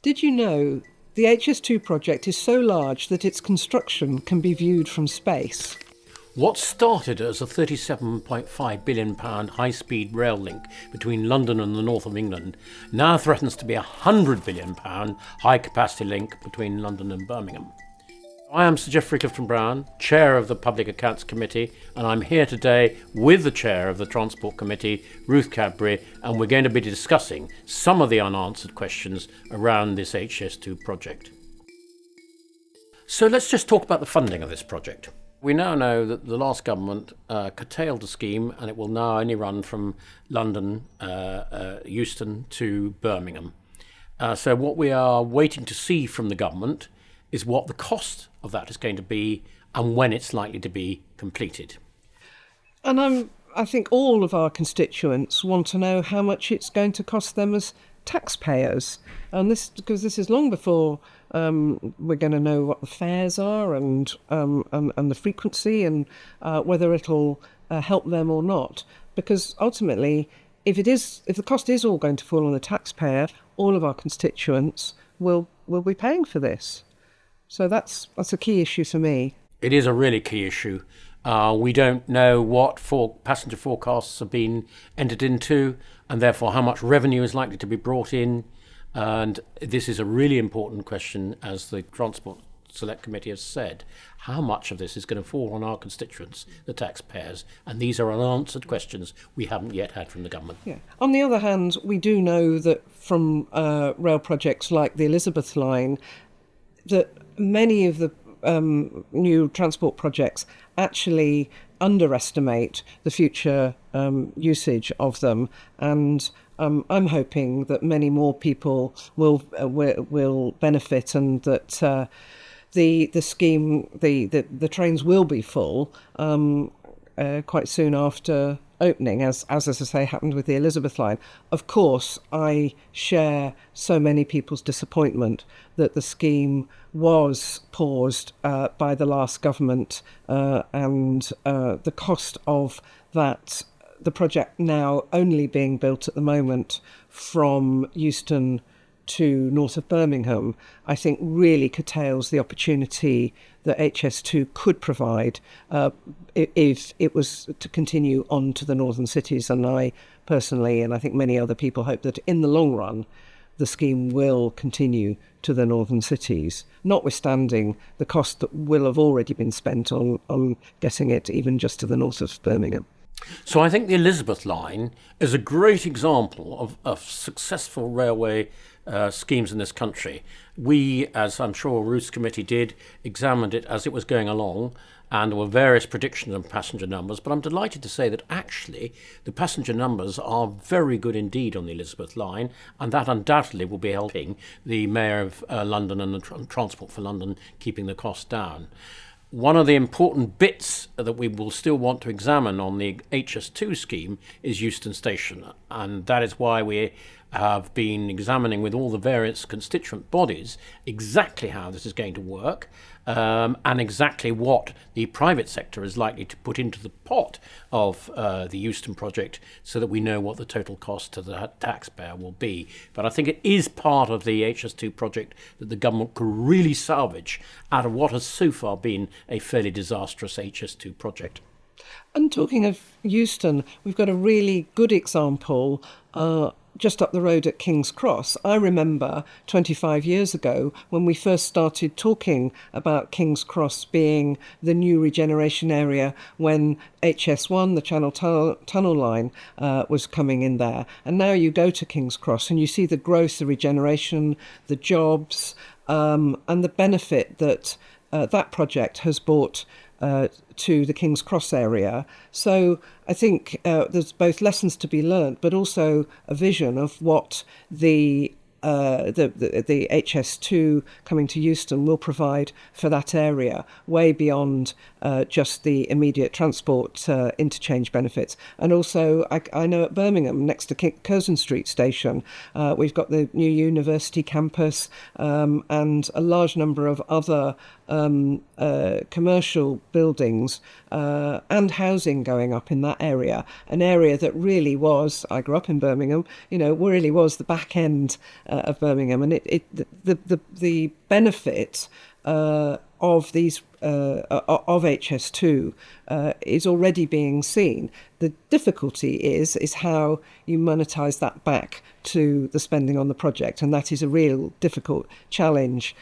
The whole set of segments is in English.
Did you know the HS2 project is so large that its construction can be viewed from space? What started as a £37.5 billion high-speed rail link between London and the north of England now threatens to be a £100 billion high-capacity link between London and Birmingham. I am Sir Geoffrey Clifton-Brown, Chair of the Public Accounts Committee, and I'm here today with the Chair of the Transport Committee, Ruth Cadbury, and we're going to be discussing some of the unanswered questions around this HS2 project. So let's just talk about the funding of this project. We now know that the last government curtailed the scheme, and it will now only run from London, Euston to Birmingham. So what we are waiting to see from the government is what the cost of that is going to be and when it's likely to be completed. And I think all of our constituents want to know how much it's going to cost them as taxpayers. And because this is long before we're going to know what the fares are and the frequency and whether it'll help them or not. Because ultimately, if the cost is all going to fall on the taxpayer, all of our constituents will be paying for this. So that's a key issue for me. It is a really key issue. We don't know what passenger forecasts have been entered into, and therefore how much revenue is likely to be brought in. And this is a really important question, as the Transport Select Committee has said. How much of this is going to fall on our constituents, the taxpayers? And these are unanswered questions we haven't yet had from the government. Yeah. On the other hand, we do know that from rail projects like the Elizabeth line, that many of the new transport projects actually underestimate the future usage of them, and I'm hoping that many more people will benefit, and that the scheme, the trains will be full quite soon after opening, as I say, happened with the Elizabeth line. Of course, I share so many people's disappointment that the scheme was paused by the last government, and the cost of that, the project now only being built at the moment from Euston to north of Birmingham, I think really curtails the opportunity that HS2 could provide if it was to continue on to the northern cities. And I personally, and I think many other people, hope that in the long run, the scheme will continue to the northern cities, notwithstanding the cost that will have already been spent on getting it even just to the north of Birmingham. So I think the Elizabeth line is a great example of successful railway schemes in this country. We, as I'm sure Ruth's committee did, examined it as it was going along, and there were various predictions of passenger numbers, but I'm delighted to say that actually the passenger numbers are very good indeed on the Elizabeth line, and that undoubtedly will be helping the Mayor of London and the Transport for London keeping the cost down. One of the important bits that we will still want to examine on the HS2 scheme is Euston Station, and that is why we have been examining with all the various constituent bodies exactly how this is going to work, and exactly what the private sector is likely to put into the pot of the Euston project, so that we know what the total cost to the taxpayer will be. But I think it is part of the HS2 project that the government could really salvage out of what has so far been a fairly disastrous HS2 project. And talking of Euston, we've got a really good example just up the road at King's Cross. I remember 25 years ago when we first started talking about King's Cross being the new regeneration area, when HS1, the Channel Tunnel line, was coming in there. And now you go to King's Cross and you see the growth, the regeneration, the jobs, and the benefit that that project has brought to the King's Cross area. So I think there's both lessons to be learnt, but also a vision of what the HS2 coming to Euston will provide for that area, way beyond just the immediate transport interchange benefits. And also, I know at Birmingham, next to Curzon Street Station, we've got the new university campus and a large number of other commercial buildings and housing going up in that area, an area that really was, I grew up in Birmingham, really was the back end of Birmingham, and the benefit of these of HS2 is already being seen. The difficulty is how you monetize that back to the spending on the project, and that is a real difficult challenge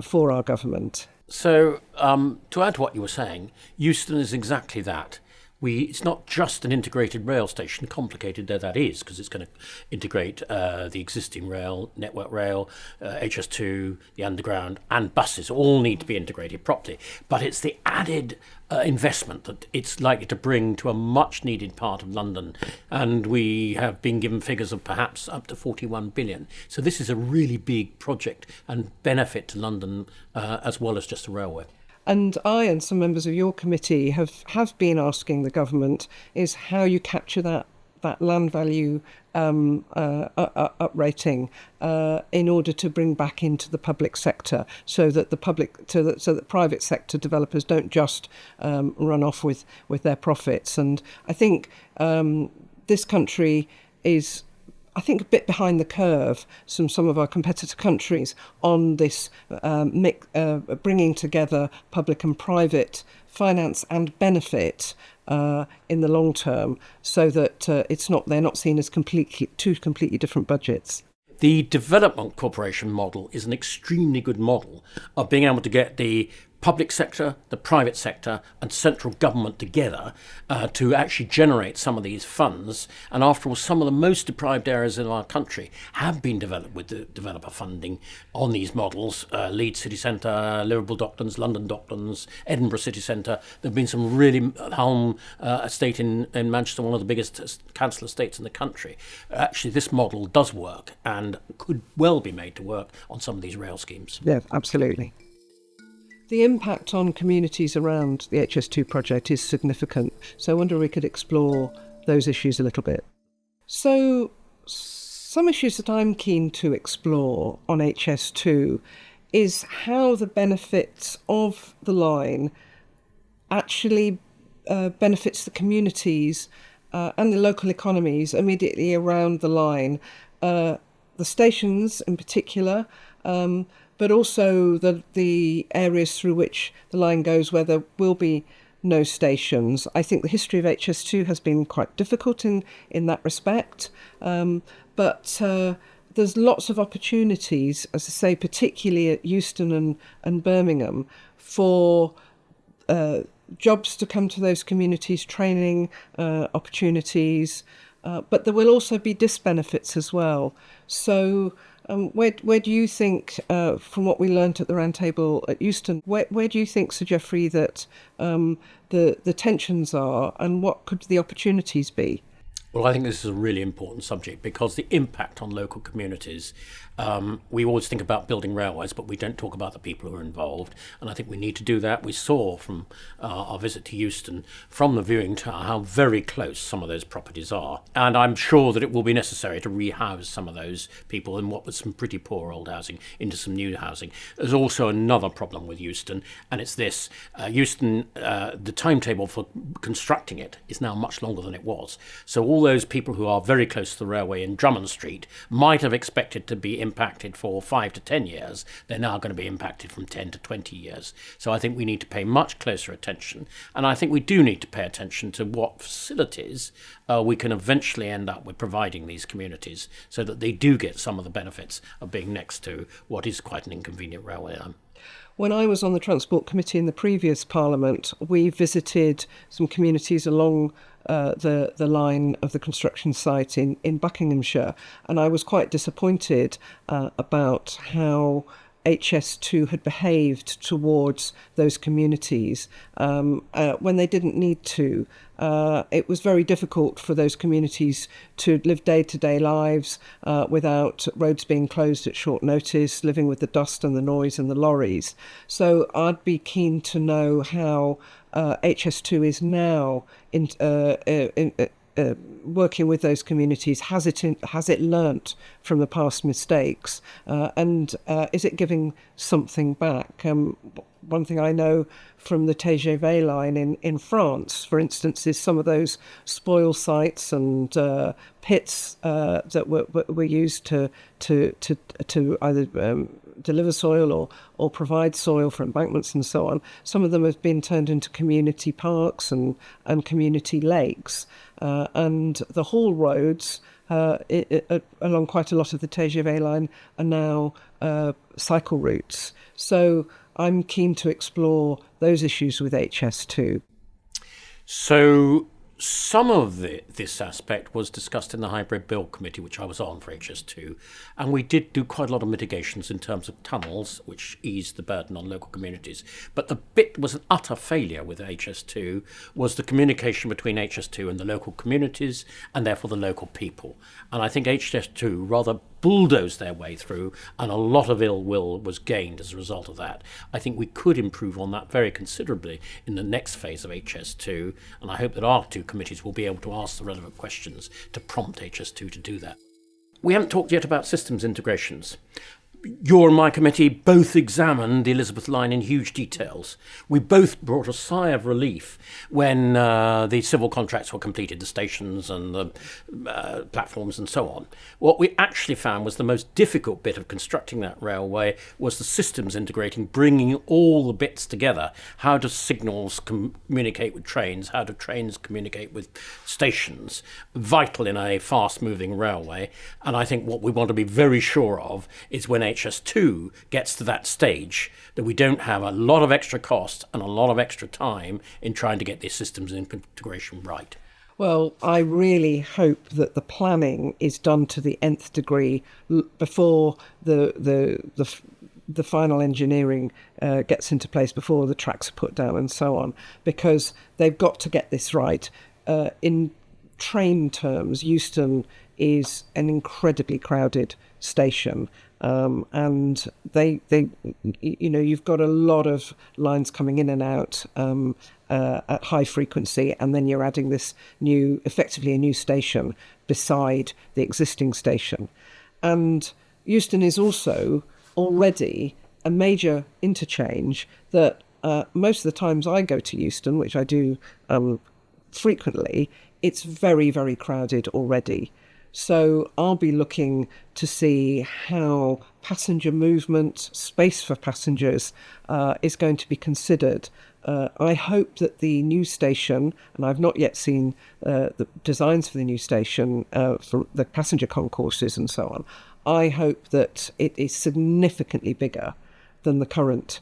for our government. So, to add to what you were saying, Euston is exactly that. It's not just an integrated rail station, complicated though that is, because it's going to integrate the existing rail, Network Rail, HS2, the Underground, and buses all need to be integrated properly. But it's the added investment that it's likely to bring to a much needed part of London. And we have been given figures of perhaps up to 41 billion. So this is a really big project and benefit to London as well as just the railway. And I and some members of your committee have been asking the government is how you capture that land value uprating in order to bring back into the public sector, so that the private sector developers don't just run off with their profits. And I think this country is, I think, a bit behind the curve from some of our competitor countries on this bringing together public and private finance and benefit in the long term, so that they're not seen as two completely different budgets. The development corporation model is an extremely good model of being able to get the public sector, the private sector and central government together to actually generate some of these funds. And after all, some of the most deprived areas in our country have been developed with the developer funding on these models. Leeds City Centre, Liverpool Docklands, London Docklands, Edinburgh City Centre. There have been some really, Hulme estate in Manchester, one of the biggest council estates in the country. Actually, this model does work and could well be made to work on some of these rail schemes. Yeah, absolutely. The impact on communities around the HS2 project is significant, so I wonder if we could explore those issues a little bit. So, some issues that I'm keen to explore on HS2 is how the benefits of the line actually benefits the communities and the local economies immediately around the line, the stations in particular, but also the areas through which the line goes where there will be no stations. I think the history of HS2 has been quite difficult in that respect, but there's lots of opportunities, as I say, particularly at Euston and Birmingham, for jobs to come to those communities, training opportunities, but there will also be disbenefits as well. So where do you think, from what we learnt at the roundtable at Euston, where do you think, Sir Geoffrey, that the tensions are, and what could the opportunities be? Well, I think this is a really important subject because the impact on local communities, we always think about building railways, but we don't talk about the people who are involved. And I think we need to do that. We saw from our visit to Euston, from the viewing tower, how very close some of those properties are. And I'm sure that it will be necessary to rehouse some of those people in what was some pretty poor old housing into some new housing. There's also another problem with Euston, and it's this. Euston, the timetable for constructing it is now much longer than it was. So all those people who are very close to the railway in Drummond Street might have expected to be impacted for 5 to 10 years. They're now going to be impacted from 10 to 20 years. So I think we need to pay much closer attention. And I think we do need to pay attention to what facilities we can eventually end up with providing these communities so that they do get some of the benefits of being next to what is quite an inconvenient railway line. When I was on the Transport Committee in the previous Parliament, we visited some communities along the line of the construction site in Buckinghamshire, and I was quite disappointed about how HS2 had behaved towards those communities when they didn't need to. It was very difficult for those communities to live day-to-day lives without roads being closed at short notice, living with the dust and the noise and the lorries. So I'd be keen to know how HS2 is now working with those communities, has it learnt from the past mistakes, and is it giving something back? One thing I know from the TGV line in France, for instance, is some of those spoil sites and pits that were used to either deliver soil or provide soil for embankments and so on. Some of them have been turned into community parks and community lakes, and the haul roads along quite a lot of the TGV line are now cycle routes. So I'm keen to explore those issues with HS2. So some of this aspect was discussed in the Hybrid Bill Committee, which I was on for HS2, and we did do quite a lot of mitigations in terms of tunnels, which eased the burden on local communities. But the bit was an utter failure with HS2 was the communication between HS2 and the local communities, and therefore the local people. And I think HS2 rather bulldozed their way through, and a lot of ill will was gained as a result of that. I think we could improve on that very considerably in the next phase of HS2, and I hope that our two committees will be able to ask the relevant questions to prompt HS2 to do that. We haven't talked yet about systems integrations. Your and my committee both examined the Elizabeth line in huge details. We both brought a sigh of relief when the civil contracts were completed, the stations and the platforms and so on. What we actually found was the most difficult bit of constructing that railway was the systems integrating, bringing all the bits together. How do signals communicate with trains? How do trains communicate with stations? Vital in a fast-moving railway. And I think what we want to be very sure of is when HS2 gets to that stage that we don't have a lot of extra cost and a lot of extra time in trying to get these systems integration right. Well, I really hope that the planning is done to the nth degree before the final engineering gets into place, before the tracks are put down and so on, because they've got to get this right. In train terms, Euston is an incredibly crowded station. And they, you've got a lot of lines coming in and out at high frequency, and then you're adding this effectively a new station beside the existing station. And Euston is also already a major interchange that most of the times I go to Euston, which I do frequently, it's very, very crowded already. So I'll be looking to see how passenger movement, space for passengers, is going to be considered. I hope that the new station, and I've not yet seen the designs for the new station, for the passenger concourses and so on, I hope that it is significantly bigger than the current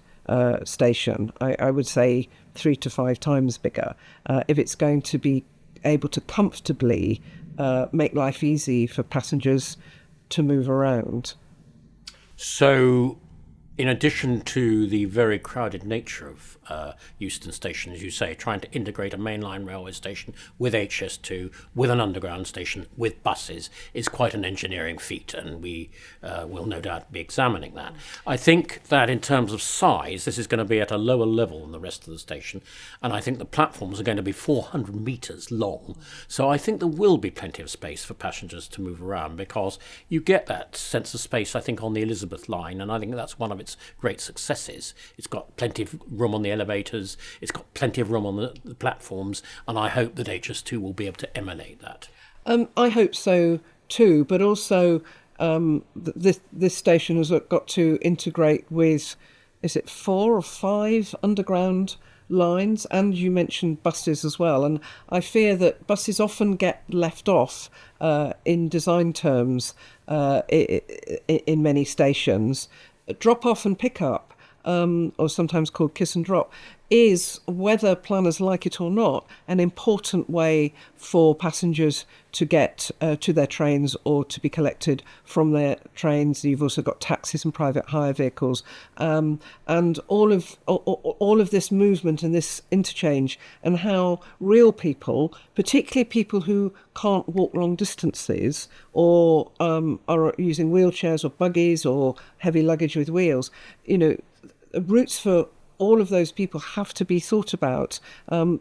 station. I would say 3 to 5 times bigger, if it's going to be able to comfortably make life easy for passengers to move around. So, in addition to the very crowded nature of Euston Station, as you say, trying to integrate a mainline railway station with HS2, with an underground station, with buses, is quite an engineering feat, and we will no doubt be examining that. I think that in terms of size, this is going to be at a lower level than the rest of the station, and I think the platforms are going to be 400 metres long. So I think there will be plenty of space for passengers to move around, because you get that sense of space, I think, on the Elizabeth line, and I think that's one of its great successes. It's got plenty of room on the elevators, it's got plenty of room on the platforms, and I hope that HS2 will be able to emulate that. I hope so too, but also this station has got to integrate with, is it 4 or 5 underground lines, and you mentioned buses as well, and I fear that buses often get left off in design terms in many stations. Drop off and pick up, or sometimes called kiss and drop, is, whether planners like it or not, an important way for passengers to get to their trains or to be collected from their trains. You've also got taxis and private hire vehicles, and all of this movement and this interchange, and how real people, particularly people who can't walk long distances or are using wheelchairs or buggies or heavy luggage with wheels, routes for all of those people have to be thought about,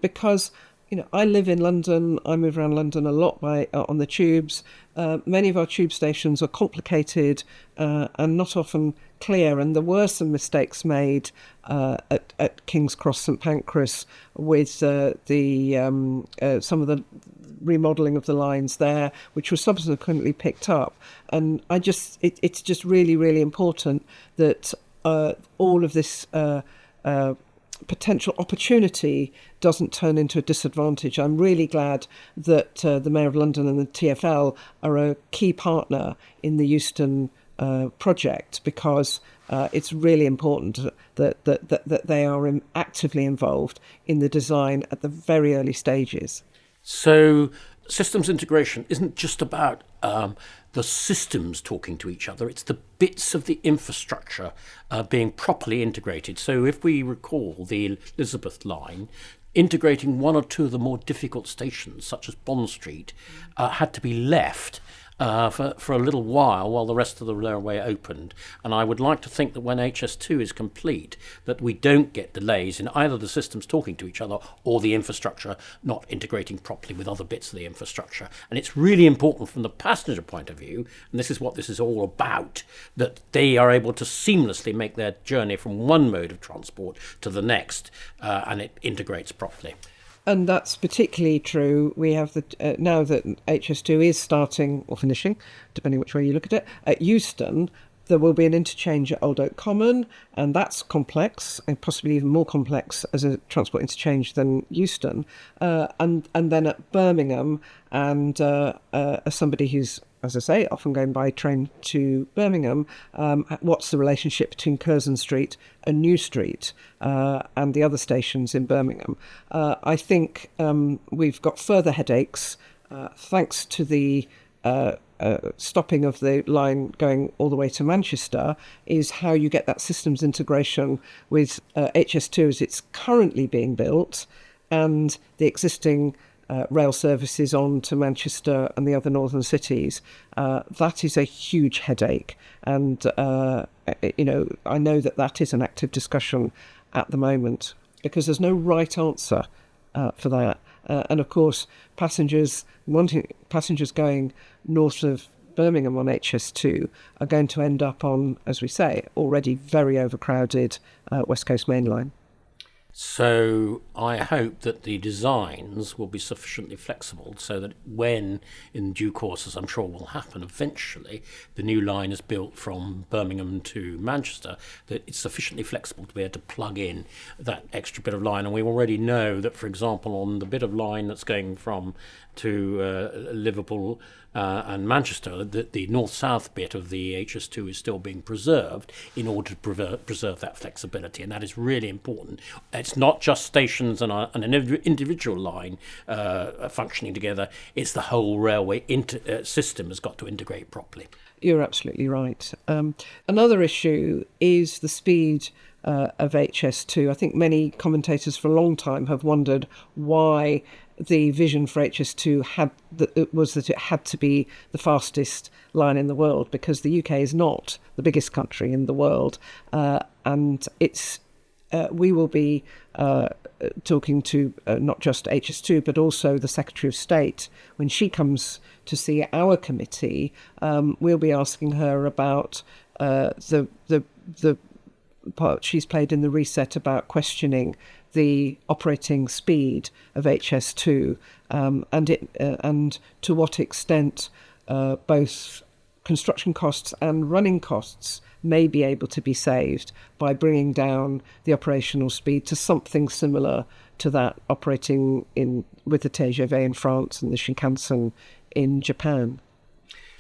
because I live in London. I move around London a lot on the tubes. Many of our tube stations are complicated and not often clear, and there were some mistakes made at King's Cross St Pancras with some of the remodelling of the lines there, which was subsequently picked up. And it's just really, really important that all of this potential opportunity doesn't turn into a disadvantage. I'm really glad that the Mayor of London and the TfL are a key partner in the Euston project, because it's really important that they are actively involved in the design at the very early stages. So systems integration isn't just about the systems talking to each other, it's the bits of the infrastructure being properly integrated. So if we recall the Elizabeth line, integrating one or two of the more difficult stations, such as Bond Street, had to be left for a little while the rest of the railway opened. And I would like to think that when HS2 is complete, that we don't get delays in either the systems talking to each other or the infrastructure not integrating properly with other bits of the infrastructure. And it's really important from the passenger point of view, and this is what this is all about, that they are able to seamlessly make their journey from one mode of transport to the next, and it integrates properly. And that's particularly true. We have now that HS2 is starting or finishing, depending which way you look at it, at Euston. There will be an interchange at Old Oak Common, and that's complex, and possibly even more complex as a transport interchange than Euston. And then at Birmingham, and as somebody who's, as I say, often going by train to Birmingham, what's the relationship between Curzon Street and New Street and the other stations in Birmingham? I think we've got further headaches thanks to the stopping of the line going all the way to Manchester, is how you get that systems integration with HS2 as it's currently being built, and the existing rail services on to Manchester and the other northern cities. That is a huge headache. And, I know that is an active discussion at the moment, because there's no right answer for that. And of course, passengers going north of Birmingham on HS2 are going to end up on, as we say, already very overcrowded West Coast Main Line. So I hope that the designs will be sufficiently flexible so that when, in due course, as I'm sure will happen eventually, the new line is built from Birmingham to Manchester, that it's sufficiently flexible to be able to plug in that extra bit of line. And we already know that, for example, on the bit of line that's going from to Liverpool and Manchester, the north-south bit of the HS2 is still being preserved in order to preserve that flexibility, and that is really important. It's not just stations and an individual line functioning together, it's the whole railway system has got to integrate properly. You're absolutely right. Another issue is the speed of HS2. I think many commentators for a long time have wondered why the vision for HS2 was that it had to be the fastest line in the world, because the UK is not the biggest country in the world, and we will be talking to not just HS2 but also the Secretary of State when she comes to see our committee. We'll be asking her about the part she's played in the reset about questioning the operating speed of HS2 and to what extent both construction costs and running costs may be able to be saved by bringing down the operational speed to something similar to that operating with the TGV in France and the Shinkansen in Japan.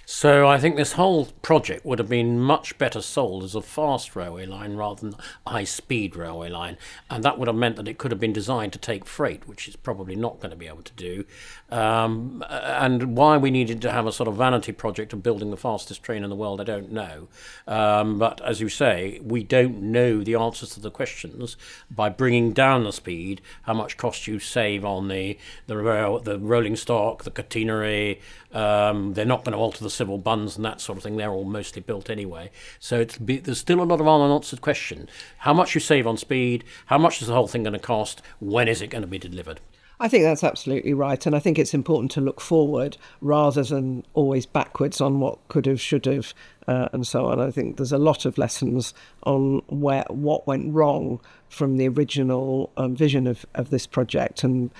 So I think this whole project would have been much better sold as a fast railway line rather than a high-speed railway line, and that would have meant that it could have been designed to take freight, which it's probably not going to be able to do. And why we needed to have a sort of vanity project of building the fastest train in the world, I don't know. But as you say, we don't know the answers to the questions. By bringing down the speed, how much cost you save on the rolling stock, the catenary. They're not going to alter the civil buns and that sort of thing. They're all mostly built anyway. So there's still a lot of unanswered question. How much you save on speed? How much is the whole thing going to cost? When is it going to be delivered? I think that's absolutely right. And I think it's important to look forward rather than always backwards on what could have, should have, and so on. I think there's a lot of lessons on what went wrong from the original vision of this project, and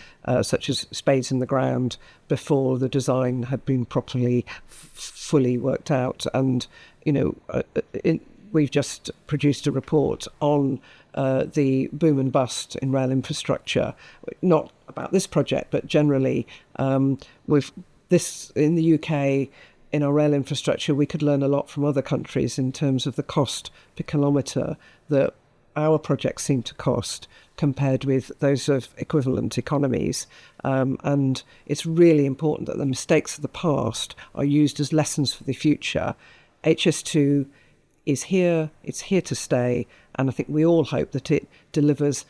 such as spades in the ground before the design had been properly, fully worked out. And, we've just produced a report on the boom and bust in rail infrastructure, not about this project, but generally with this in the UK, in our rail infrastructure, we could learn a lot from other countries in terms of the cost per kilometre that our projects seem to cost compared with those of equivalent economies. And it's really important that the mistakes of the past are used as lessons for the future. HS2 is here, it's here to stay, and I think we all hope that it delivers,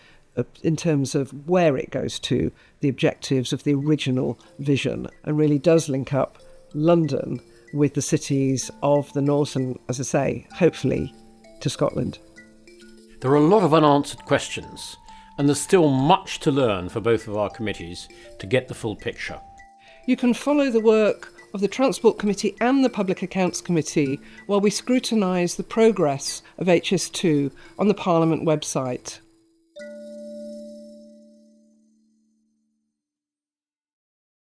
in terms of where it goes to, the objectives of the original vision, and really does link up London with the cities of the north and, as I say, hopefully to Scotland. There are a lot of unanswered questions, and there's still much to learn for both of our committees to get the full picture. You can follow the work of the Transport Committee and the Public Accounts Committee while we scrutinise the progress of HS2 on the Parliament website.